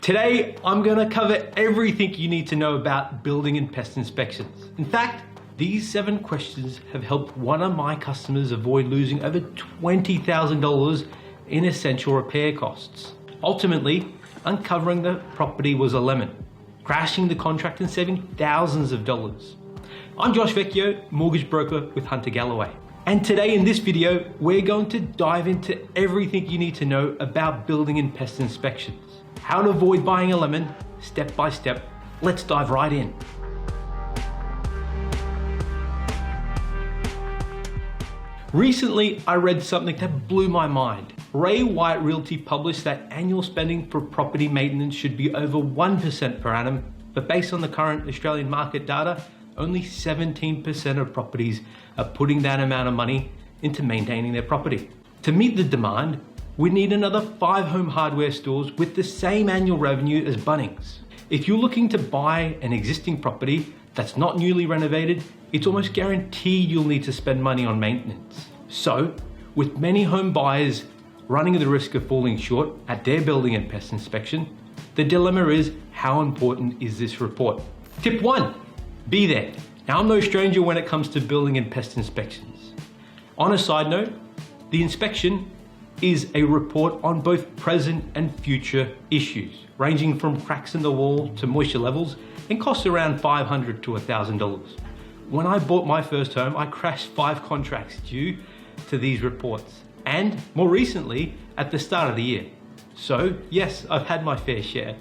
Today, I'm gonna cover everything you need to know about building and pest inspections. In fact, these 7 questions have helped one of my customers avoid losing over $20,000 in essential repair costs. Ultimately, uncovering the property was a lemon, crashing the contract and saving thousands of dollars. I'm Vecchio, mortgage broker with Hunter Galloway. And today in this video, we're going to dive into everything you need to know about building and pest inspections. How to avoid buying a lemon, step by step. Let's dive right in. Recently, I read something that blew my mind. Ray White Realty published that annual spending for property maintenance should be over 1% per annum, but based on the current Australian market data, only 17% of properties are putting that amount of money into maintaining their property. To meet the demand, we need another 5 home hardware stores with the same annual revenue as Bunnings. If you're looking to buy an existing property that's not newly renovated, it's almost guaranteed you'll need to spend money on maintenance. So, with many home buyers running the risk of falling short at their building and pest inspection, the dilemma is, how important is this report? Tip 1, be there. Now, I'm no stranger when it comes to building and pest inspections. On a side note, the inspection is a report on both present and future issues, ranging from cracks in the wall to moisture levels, and costs around $500 to $1,000. When I bought my first home, I crashed 5 contracts due to these reports, and more recently at the start of the year. So yes, I've had my fair share.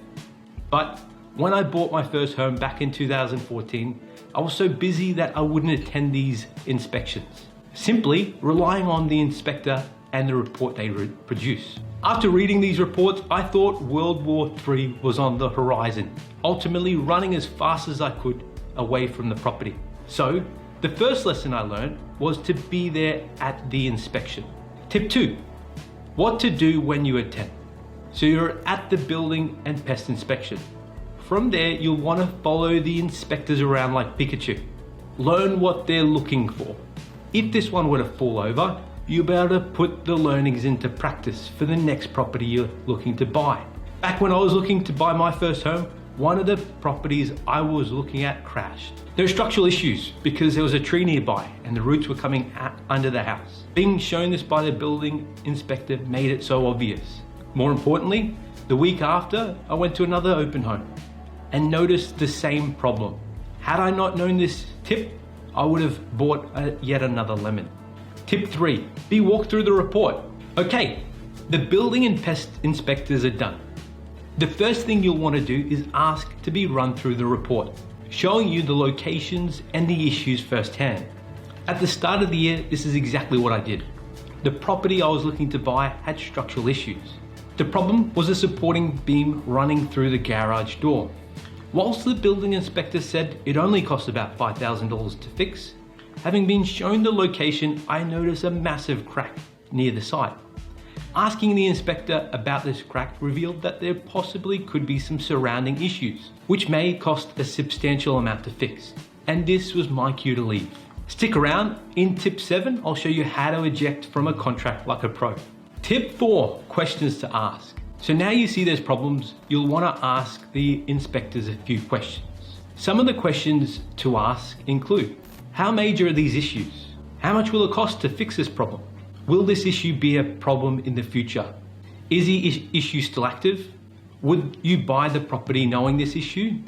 But when I bought my first home back in 2014, I was so busy that I wouldn't attend these inspections, simply relying on the inspector and the report they produce. After reading these reports, I thought World War III was on the horizon, ultimately running as fast as I could away from the property. So the first lesson I learned was to be there at the inspection. Tip 2, what to do when you attend. So you're at the building and pest inspection. From there, you'll want to follow the inspectors around like Pikachu. Learn what they're looking for. If this one were to fall over, you'll be able to put the learnings into practice for the next property you're looking to buy. Back when I was looking to buy my first home, one of the properties I was looking at crashed. There were structural issues because there was a tree nearby and the roots were coming under the house. Being shown this by the building inspector made it so obvious. More importantly, the week after, I went to another open home and noticed the same problem. Had I not known this tip, I would have bought yet another lemon. Tip 3, be walked through the report. Okay, the building and pest inspectors are done. The first thing you'll want to do is ask to be run through the report, showing you the locations and the issues firsthand. At the start of the year, this is exactly what I did. The property I was looking to buy had structural issues. The problem was a supporting beam running through the garage door. Whilst the building inspector said it only cost about $5,000 to fix, having been shown the location, I noticed a massive crack near the site. Asking the inspector about this crack revealed that there possibly could be some surrounding issues, which may cost a substantial amount to fix. And this was my cue to leave. Stick around, in tip 7, I'll show you how to eject from a contract like a pro. Tip 4, questions to ask. So now you see there's problems, you'll want to ask the inspectors a few questions. Some of the questions to ask include, how major are these issues? How much will it cost to fix this problem? Will this issue be a problem in the future? Is the issue still active? Would you buy the property knowing this issue?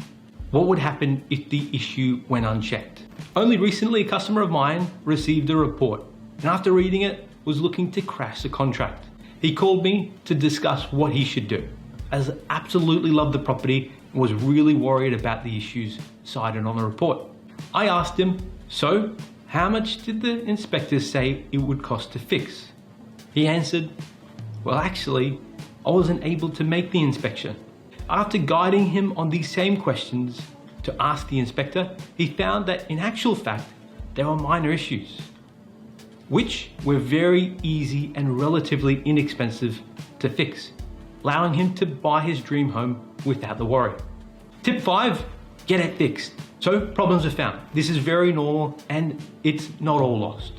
What would happen if the issue went unchecked? Only recently, a customer of mine received a report, and after reading it, was looking to crash the contract. He called me to discuss what he should do, as I absolutely loved the property and was really worried about the issues cited on the report. I asked him, so how much did the inspectors say it would cost to fix? He answered, well, actually, I wasn't able to make the inspection. After guiding him on these same questions to ask the inspector, he found that in actual fact, there were minor issues, which were very easy and relatively inexpensive to fix, allowing him to buy his dream home without the worry. Tip 5, get it fixed. So problems are found. This is very normal and it's not all lost.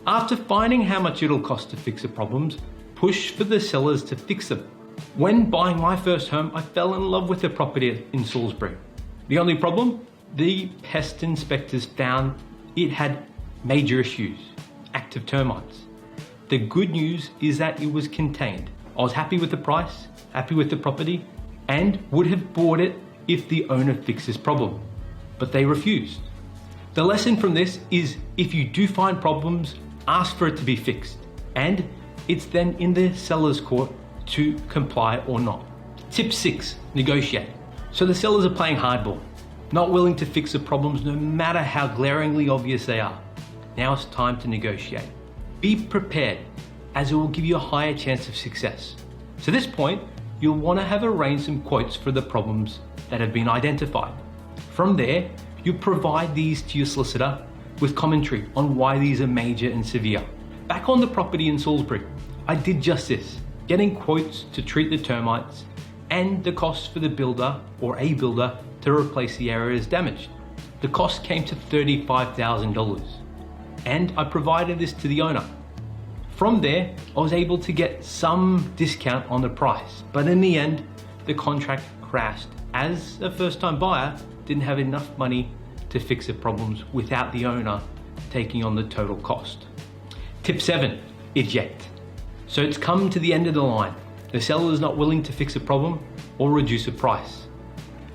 After finding how much it'll cost to fix the problems, push for the sellers to fix them. When buying my first home, I fell in love with the property in Salisbury. The only problem? The pest inspectors found it had major issues, active termites. The good news is that it was contained. I was happy with the price, happy with the property, and would have bought it if the owner fixed this problem, but they refused. The lesson from this is if you do find problems, ask for it to be fixed, and it's then in the seller's court to comply or not. Tip 6, negotiate. So the sellers are playing hardball, not willing to fix the problems no matter how glaringly obvious they are. Now it's time to negotiate. Be prepared, as it will give you a higher chance of success. To this point, you'll want to have arranged some quotes for the problems that have been identified. From there, you provide these to your solicitor with commentary on why these are major and severe. Back on the property in Salisbury, I did just this, getting quotes to treat the termites and the cost for the builder or a builder to replace the areas damaged. The cost came to $35,000, and I provided this to the owner. From there, I was able to get some discount on the price, but in the end, the contract crashed as a first-time buyer didn't have enough money to fix the problems without the owner taking on the total cost. Tip 7, eject. So it's come to the end of the line. The seller is not willing to fix a problem or reduce the price.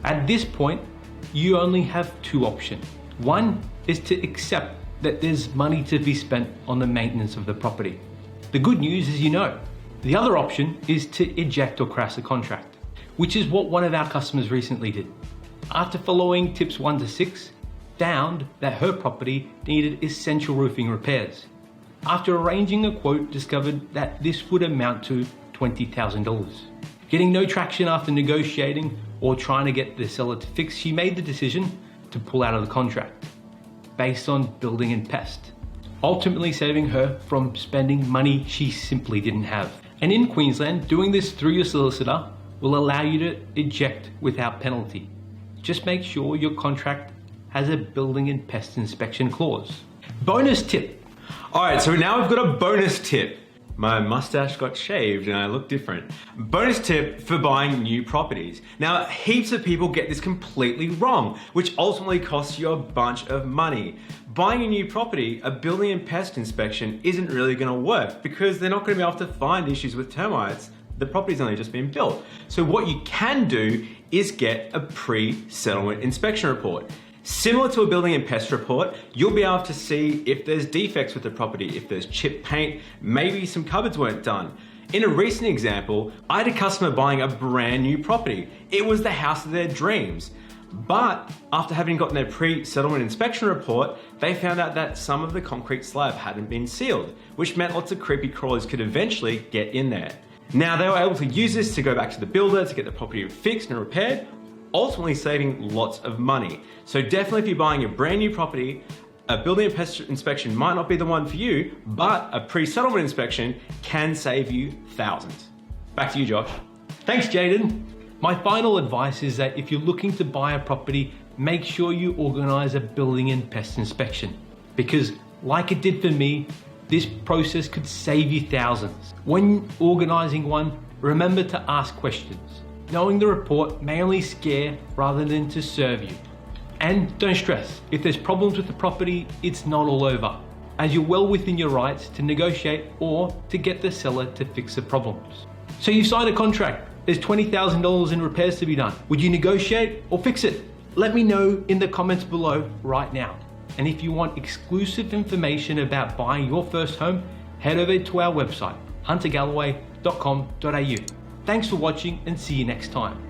At this point, you only have two options. One is to accept that there's money to be spent on the maintenance of the property. The good news is you know. The other option is to eject or crash the contract, which is what one of our customers recently did. After following tips 1 to 6, found that her property needed essential roofing repairs. After arranging a quote, discovered that this would amount to $20,000. Getting no traction after negotiating or trying to get the seller to fix, she made the decision to pull out of the contract based on building and pest, ultimately saving her from spending money she simply didn't have. And in Queensland, doing this through your solicitor will allow you to eject without penalty. Just make sure your contract has a building and pest inspection clause. Bonus tip. All right, so now I've got a bonus tip. My mustache got shaved and I look different. Bonus tip for buying new properties. Now, heaps of people get this completely wrong, which ultimately costs you a bunch of money. Buying a new property, a building and pest inspection isn't really gonna work because they're not gonna be able to find issues with termites. The property's only just been built. So what you can do is get a pre-settlement inspection report. Similar to a building and pest report, you'll be able to see if there's defects with the property, if there's chipped paint, maybe some cupboards weren't done. In a recent example, I had a customer buying a brand new property. It was the house of their dreams. But after having gotten their pre-settlement inspection report, they found out that some of the concrete slab hadn't been sealed, which meant lots of creepy crawlers could eventually get in there. Now, they were able to use this to go back to the builder to get the property fixed and repaired, ultimately saving lots of money. So definitely if you're buying a brand new property, a building and pest inspection might not be the one for you, but a pre-settlement inspection can save you thousands. Back to you, Josh. Thanks, Jayden. My final advice is that if you're looking to buy a property, make sure you organize a building and pest inspection, because like it did for me, this process could save you thousands. When organizing one, remember to ask questions. Knowing the report may only scare rather than to serve you. And don't stress, if there's problems with the property, it's not all over, as you're well within your rights to negotiate or to get the seller to fix the problems. So you've signed a contract, there's $20,000 in repairs to be done. Would you negotiate or fix it? Let me know in the comments below right now. And if you want exclusive information about buying your first home, head over to our website, huntergalloway.com.au. Thanks for watching and see you next time.